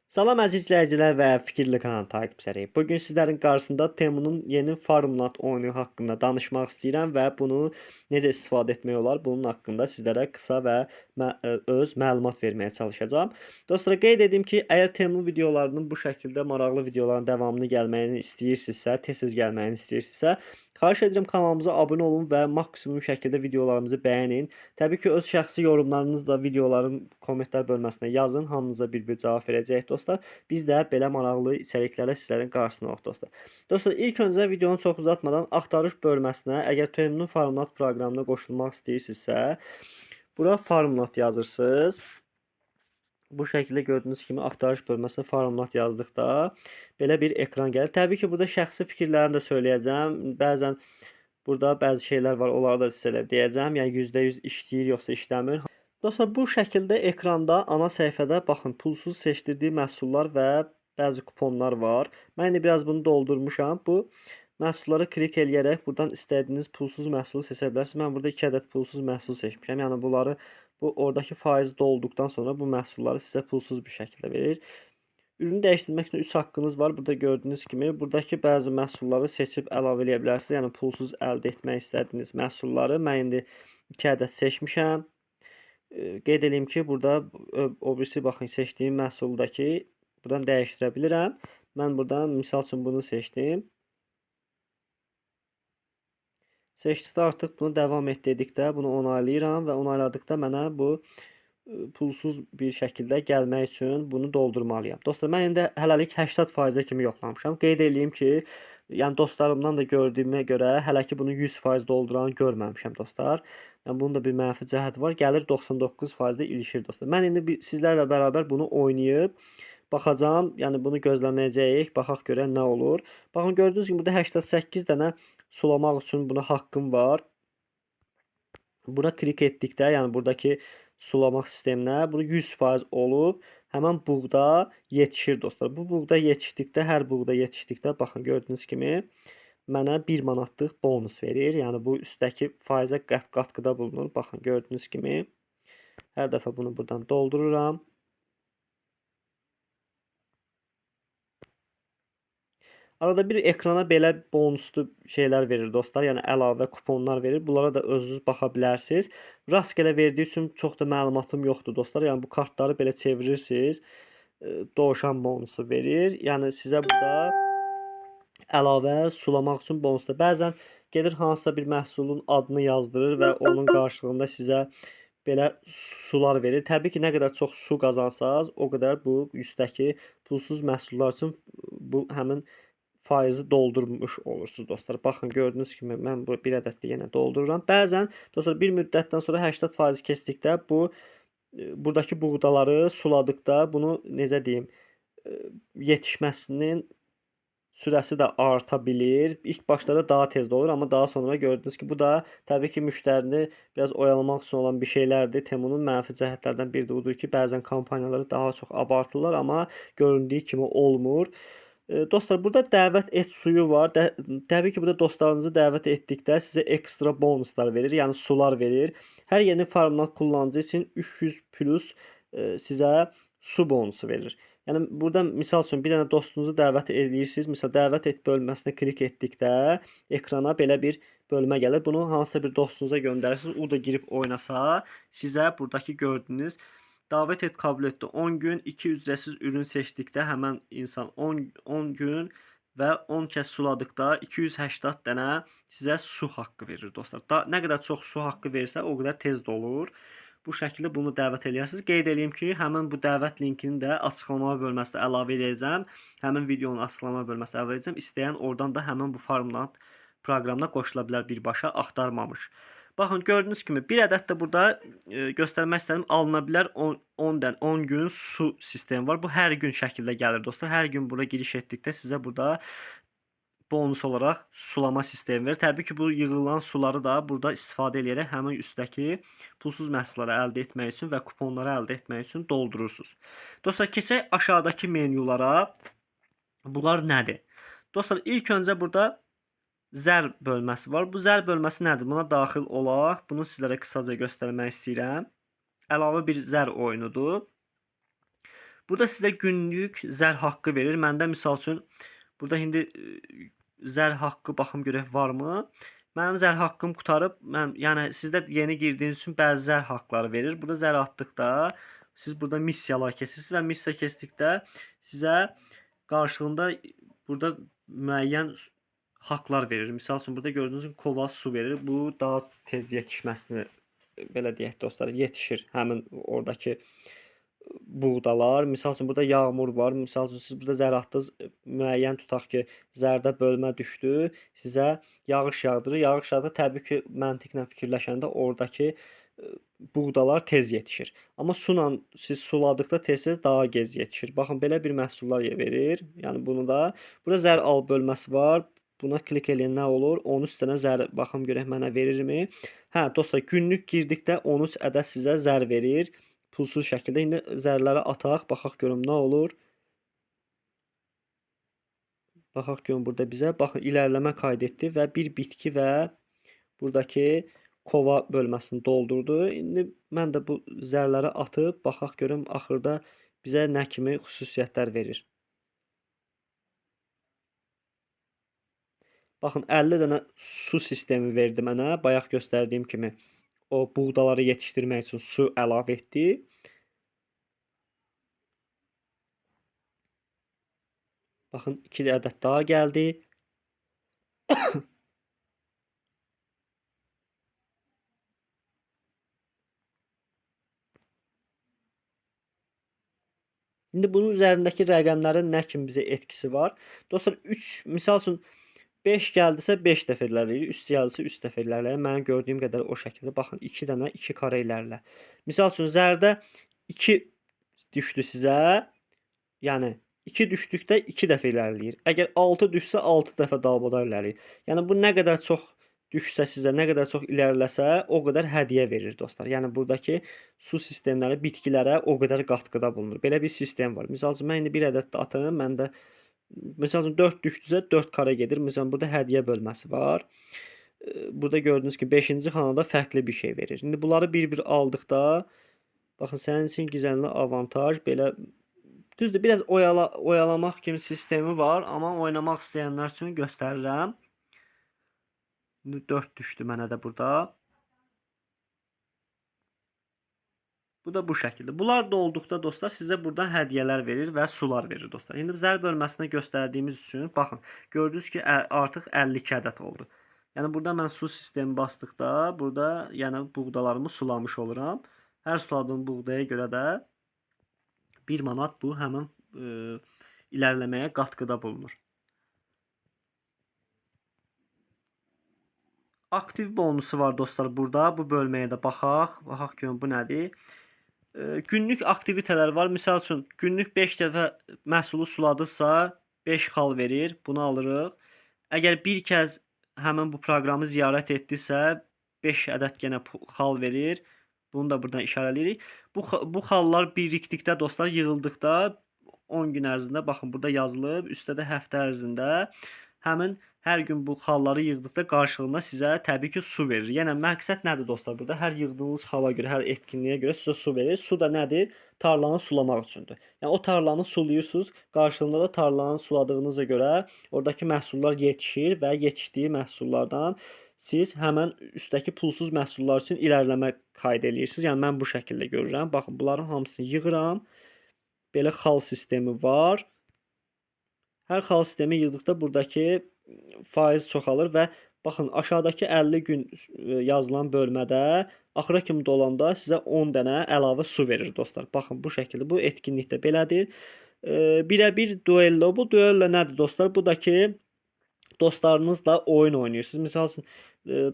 Salam əziz izləyicilər və Fikirli kanal takipçiləri. Bugün sizlərin qarşısında Temunun yeni Farmland oyunu haqqında danışmaq istəyirəm və bunu necə istifadə etmək olar, bunun haqqında sizlərə qısa və öz məlumat verməyə çalışacağam. Dostlar, qeyd edim ki, əgər Temun videolarının bu şəkildə maraqlı videoların davamını gəlməyini istəyirsinizsə, tez-tez gəlməyini istəyirsinizsə, xahiş edirəm kanalımıza abunə olun və maksimum şəkildə videolarımızı bəyənin. Təbii ki, öz şəxsi yorumlarınızı da videoların kommentlər bölməsinə yazın. Hamınıza bir-bir cavab verəcəyik dostlar. Biz də belə maraqlı içəriklərlə sizlərin qarşısına olaq dostlar. Dostlar, ilk öncə videonu çox uzatmadan axtarış bölməsinə, əgər Temunun Farmland proqramına qoşulmaq istəyirsinizsə, bura Farmland yazırsınız. Bu şəkildə gördüyünüz kimi axtarış bölməsinə Farmland yazdıqda belə bir ekran gəlir. Təbii ki, burada şəxsi fikirlərimi də söyləyəcəm. Bəzən burada bəzi şeylər var, onları da sizə deyəcəm. Yəni %100 işləyir yoxsa işləmir. Dostlar, bu şəkildə ekranda ana səhifədə baxın, pulsuz seçdirdiyi məhsullar və bəzi kuponlar var. Mən indi biraz bunu doldurmuşam. Bu məhsullara klik eləyərək buradan istədiyiniz pulsuz məhsulu seçə bilərsiniz. Mən burada 2 ədəd pulsuz məhsul seçmişəm. Yəni bunları oradakı faiz dolduqdan sonra bu məhsulları sizə pulsuz bir şəkildə verir. Ürünü dəyişdirmək üçün 3 haqqınız var. Burada gördüyünüz kimi buradakı bəzi məhsulları seçib əlavə edə bilərsiniz. Yəni pulsuz əldə etmək istədiyiniz məhsulları. Mən indi 2 ədəd seçmişəm. Qeyd edeyim ki, burada o birisi baxın seçdiyim məhsuldakı buradan dəyişdirə bilirəm. Mən buradan misal üçün bunu seçdim. Seçdikdə artıq bunu davam et dedikdə bunu onaylayıram və onayladıqda mənə bu pulsuz bir şəkildə gəlmək üçün bunu doldurmalıyam. Dostlar, mən indi hələlik 80% kimi yoxlamışam. Qeyd edeyim ki, yəni dostlarımdan da gördüyümə görə hələ ki bunu 100% dolduranı görməmişəm dostlar. Yəni bunun da bir mənfi cəhəti var. Gəlir 99%-də ilişir dostlar. Mən indi sizlərlə bərabər bunu oynayıb baxacağam. Yəni bunu gözləməyəcəyik. Baxaq görə nə olur. Baxın, gördüyünüz kimi burada 88 dənə sulamaq üçün buna haqqım var. Bura klik etdikdə, yəni buradakı sulamaq sisteminə bu 100% olub, həmin buğda yetişir dostlar. Bu buğda yetişdikdə, hər buğda yetişdikdə baxın gördüyünüz kimi mənə 1 manatlıq bonus verir. Yəni bu üstdəki faizə qatqıda bulunur. Baxın gördüyünüz kimi hər dəfə bunu buradan doldururam. Arada bir ekrana belə bonuslu şeylər verir dostlar. Yəni əlavə kuponlar verir. Bunlara da özünüz baxa bilərsiniz. Rastgele verdiyi üçün çox da məlumatım yoxdur dostlar. Yəni bu kartları belə çevirirsiniz. Dovşan bonusu verir. Yəni sizə burada əlavə sulamaq üçün bonuslar. Bəzən gedir hansısa bir məhsulun adını yazdırır və onun qarşılığında sizə belə sular verir. Təbii ki, nə qədər çox su qazansaz, o qədər bu üstdəki pulsuz məhsullar üçün bu həmin faizi doldurmuş olursunuz dostlar. Baxın gördüyünüz kimi mən bu bir ədəd də yenə doldururam. Bəzən dostlar bir müddətdən sonra 80% keçdikdə bu buradakı buğdaları suladıqda bunu necə deyim, yetişməsinin sürəsi də arta bilir. İlk başlarda daha tez olur, amma daha sonra gördünüz ki, bu da təbii ki, müştərini biraz oyalamaq üçün olan bir şeylərdir. Temunun mənfi cəhətlərdən biri də odur ki, bəzən kampaniyaları daha çox abartırlar, amma göründüyü kimi olmur. Dostlar, burada dəvət et suyu var. Təbii ki, burada dostlarınızı dəvət etdikdə sizə ekstra bonuslar verir, yəni sular verir. Hər yeni Farmland kullanıcı üçün 300 plus sizə su bonusu verir. Yəni burada misal üçün bir dənə dostunuzu dəvət edirsiniz. Məsələn, dəvət et bölməsinə klik etdikdə ekrana belə bir bölmə gəlir. Bunu hansısa bir dostunuza göndərirsiniz. O da girib oynasa, sizə buradakı gördüyünüz davet et qabiliyyətdə 10 gün, 2 ücretsiz ürün seçdikdə həmən insan 10 gün və 10 kəs suladıqda 280 dənə sizə su haqqı verir dostlar. Nə qədər çox su haqqı verirsə, o qədər tez dolur. Bu şəkildə bunu dəvət edirsiniz. Qeyd edeyim ki, həmin bu dəvət linkini də açıqlama bölməsinə əlavə edəcəm. Həmin videonun açıqlama bölməsinə əlavə edəcəm. İstəyən oradan da həmin bu Farmland proqramına qoşula bilər birbaşa axtarmamış. Baxın gördüyünüz kimi bir ədəd də burada göstərmək istədim, alına bilər 10 gün su sistemi var. Bu hər gün şəkildə gəlir dostlar. Hər gün bura giriş etdikdə sizə burada bonus olaraq sulama sistemi verir. Təbii ki, bu yığılan suları da burada istifadə edərək həmin üstdəki pulsuz məhsulları əldə etmək üçün və kuponları əldə etmək üçün doldurursunuz. Dostlar, keçək aşağıdakı menyulara. Bunlar nədir? Dostlar, ilk öncə burada zər bölməsi var. Bu zər bölməsi nədir? Buna daxil olaq. Bunu sizlərə qısaca göstərmək istəyirəm. Əlavə bir zər oyunudur. Burada sizə günlük zər haqqı verir. Məndə misal üçün burada indi zər haqqı baxım görək varmı? Mənim zər haqqım qutarıb. Yəni sizdə yeni girdiyiniz üçün bəzi zər haqqları verir. Burada zər atdıqda siz burada missiyalar keçirsiniz və missiya keçdikdə sizə qarşılığında burada müəyyən haqlar verir. Misal üçün burada gördüyünüz kimi kova su verir. Bu daha tez yetişməsini belə deyək dostlar, yetişir həmin oradakı buğdalar. Misal üçün burada yağmur var. Misal üçün siz burada zər atdınız, müəyyən tutaq ki, zərdə bölmə düşdü. Sizə yağış yağdırır. Yağış yağdı, təbii ki, məntiqlə fikirləşəndə oradakı buğdalar tez yetişir. Amma sulla siz suladıqda tez-tez daha gec yetişir. Baxın, belə bir məhsullar verir. Yəni bunu da burada zər al bölməsi var. Buna klik eləyən nə olur? 13 dənə zər, baxım görək mənə verirmi? Hə, dostlar, günlük girdikdə 13 ədəd sizə zər verir. Pulsuz şəkildə. İndi zərləri ataq, baxaq görüm nə olur. Baxaq görüm burada bizə. Baxın, ilərləmə qayd etdi və bir bitki və buradakı kova bölməsini doldurdu. İndi mən də bu zərləri atıb baxaq görüm axırda bizə nə kimi xüsusiyyətlər verir. Baxın, 50 dənə su sistemi verdi mənə. Bayaq göstərdiyim kimi o buğdaları yetişdirmək üçün su əlavə etdi. Baxın, 2 ədəd daha gəldi. İndi bunun üzərindəki rəqəmlərin nə kimi bizə etkisi var? Dostlar, misal üçün 5 gəldisə 5 dəfə ilərləyir, 3 gəldisə 3 dəfə ilərləyir. Mənim gördüyüm qədər o şəkildə. Baxın, 2 dənə 2 kare ilərlə. Misal üçün zərdə 2 düşdü sizə. Yəni 2 düşdükdə 2 dəfə ilərləyir. Əgər 6 düşsə 6 dəfə dalbadal ilərləyir. Yəni bu nə qədər çox düşsə sizə, nə qədər çox ilərləsə, o qədər hədiyyə verir dostlar. Yəni buradakı su sistemləri bitkilərə o qədər qatqıda bulunur. Belə bir sistem var. Misal üçün mən indi bir ədəd də atım. Məndə misal üçün 4 düşdüsə 4 kare gedir. Məsələn burada hədiyyə bölməsi var. Burada gördüyünüz kimi 5-ci xanada fərqli bir şey verir. İndi bunları bir-bir aldıqda baxın, sənin üçün gizlənli avantaj belə düzdür, biraz oyalamaq kimi sistemi var, amma oynamaq istəyənlər üçün göstərirəm. 4 düşdü mənə də burada. Bu da bu şəkildə. Bunlar da olduqda dostlar sizə buradan hədiyyələr verir və sular verir dostlar. İndi zər bölməsində göstərdiyimiz üçün baxın, gördünüz ki artıq 52 ədəd oldu. Yəni burada mən su sistemi basdıqda burada yəni buğdalarımı sulamış oluram. Hər suladığım buğdaya görə də 1 manat bu həmin ilərləməyə qatqıda bulunur. Aktiv bonusu var dostlar burada. Bu bölməyə də baxaq. Baxaq görün bu nədir? Günlük aktivitelər var. Misal üçün günlük 5 dəfə məhsulu suladıqsa 5 xal verir. Bunu alırıq. Əgər bir kəz həmin bu proqramı ziyarət etdisə 5 ədəd yenə xal verir. Bunu da buradan işarələyirik. Bu xallar birikdikdə dostlar, yığıldıqda 10 gün ərzində baxın burada yazılıb, üstdə də həftə ərzində həmin hər gün bu xalları yığdıqda qarşılığında sizə təbii ki su verir. Yəni məqsəd nədir dostlar burada? Hər yığdığınız xala görə, hər etkinliyə görə sizə su verir. Su da nədir? Tarlanı sulamaq üçündür. Yəni o tarlanı sulayırsınız, qarşılığında da tarlanı suladığınıza görə oradakı məhsullar yetişir və yetişdiyi məhsullardan siz həmən üstdəki pulsuz məhsullar üçün irəliləmə qayd edirsiniz. Yəni mən bu şəkildə görürəm. Baxın, bunların hamısını yığıram. Belə xal sistemi var. Hər xal sistemi yığdıqda buradakı faiz çoxalır və baxın, aşağıdakı 50 gün yazılan bölmədə axıra kimi dolanda sizə 10 dənə əlavə su verir dostlar. Baxın, bu şəkildə bu etkinlikdə belədir. Birə-bir duello. Bu duello nədir dostlar? Bu da ki dostlarınızla oyun oynayırsınız. Məsəl üçün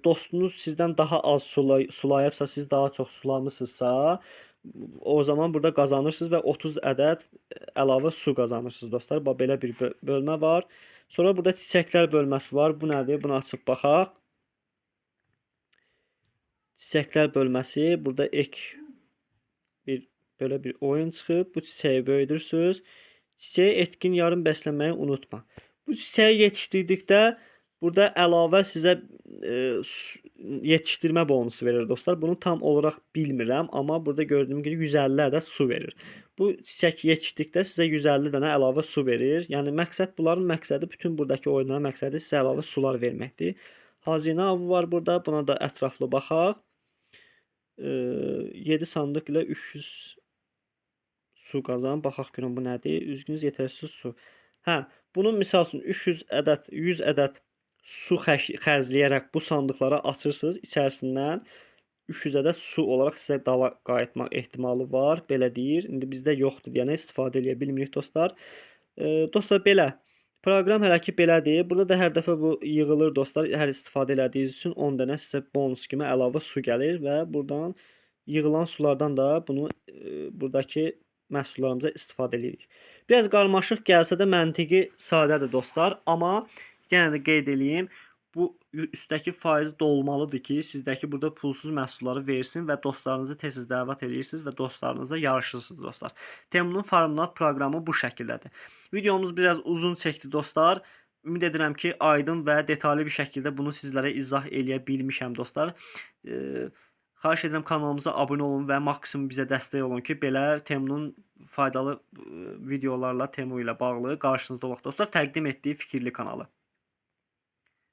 dostunuz sizdən daha az sulayıbsa, siz daha çox sulamısınızsa, o zaman burada qazanırsınız və 30 ədəd əlavə su qazanırsınız dostlar. Bax, belə bir bölmə var. Sonra burada çiçəklər bölməsi var. Bu nədir? Bunu açıb baxaq. Çiçəklər bölməsi. Burada belə bir oyun çıxıb. Bu çiçəyi böyüdürsünüz. Çiçəyi etkin yarım bəsləməyi unutma. Bu çiçəyi yetişdirdikdə Burada əlavə sizə yetişdirmə bonusu verir dostlar. Bunu tam olaraq bilmirəm, amma burada gördüyüm kimi 150 ədəd su verir. Bu çiçək yetişdikdə sizə 150 dənə əlavə su verir. Yəni bunların məqsədi, bütün buradakı oyunların məqsədi sizə əlavə sular verməkdir. Xəzinə avı var burada. Buna da ətraflı baxaq. 7 sandıq ilə 300 su qazan. Baxaq görün bu nədir? Üzgünüz, yetərsiz su. Hə, bunun misal üçün 300 ədəd, 100 ədəd su xərcləyərək bu sandıqları açırsınız. İçərisindən 300 ədəd su olaraq sizə dala qayıtmaq ehtimalı var. Belə deyir. İndi bizdə yoxdur deyənə istifadə edə bilmirik dostlar. Dostlar belə. Proqram hələ ki belədir. Burada da hər dəfə bu yığılır dostlar. Hər istifadə elədiyiniz üçün 10 dənə sizə bonus kimi əlavə su gəlir və buradan yığılan sulardan da bunu buradakı məhsullarımıza istifadə edirik. Biraz qarmaşıq gəlsə də məntiqi sadədir dostlar, amma yenə də qeyd eləyim, bu üstdəki faiz dolmalıdır ki, sizdəki burada pulsuz məhsulları versin və dostlarınızı tez-tez dəvət edirsiniz və dostlarınızla yarışırsınız dostlar. Temunun Farmnat proqramı bu şəkildədir. Videomuz biraz uzun çəkdi dostlar. Ümid edirəm ki, aydın və detallı bir şəkildə bunu sizlərə izah eləyə bilmişəm dostlar. Xahiş edirəm kanalımıza abunə olun və maksimum bizə dəstək olun ki, belə Temunun faydalı videolarla Temu ilə bağlı qarşınızda olaq dostlar. Təqdim etdiyi fikirli kanalı.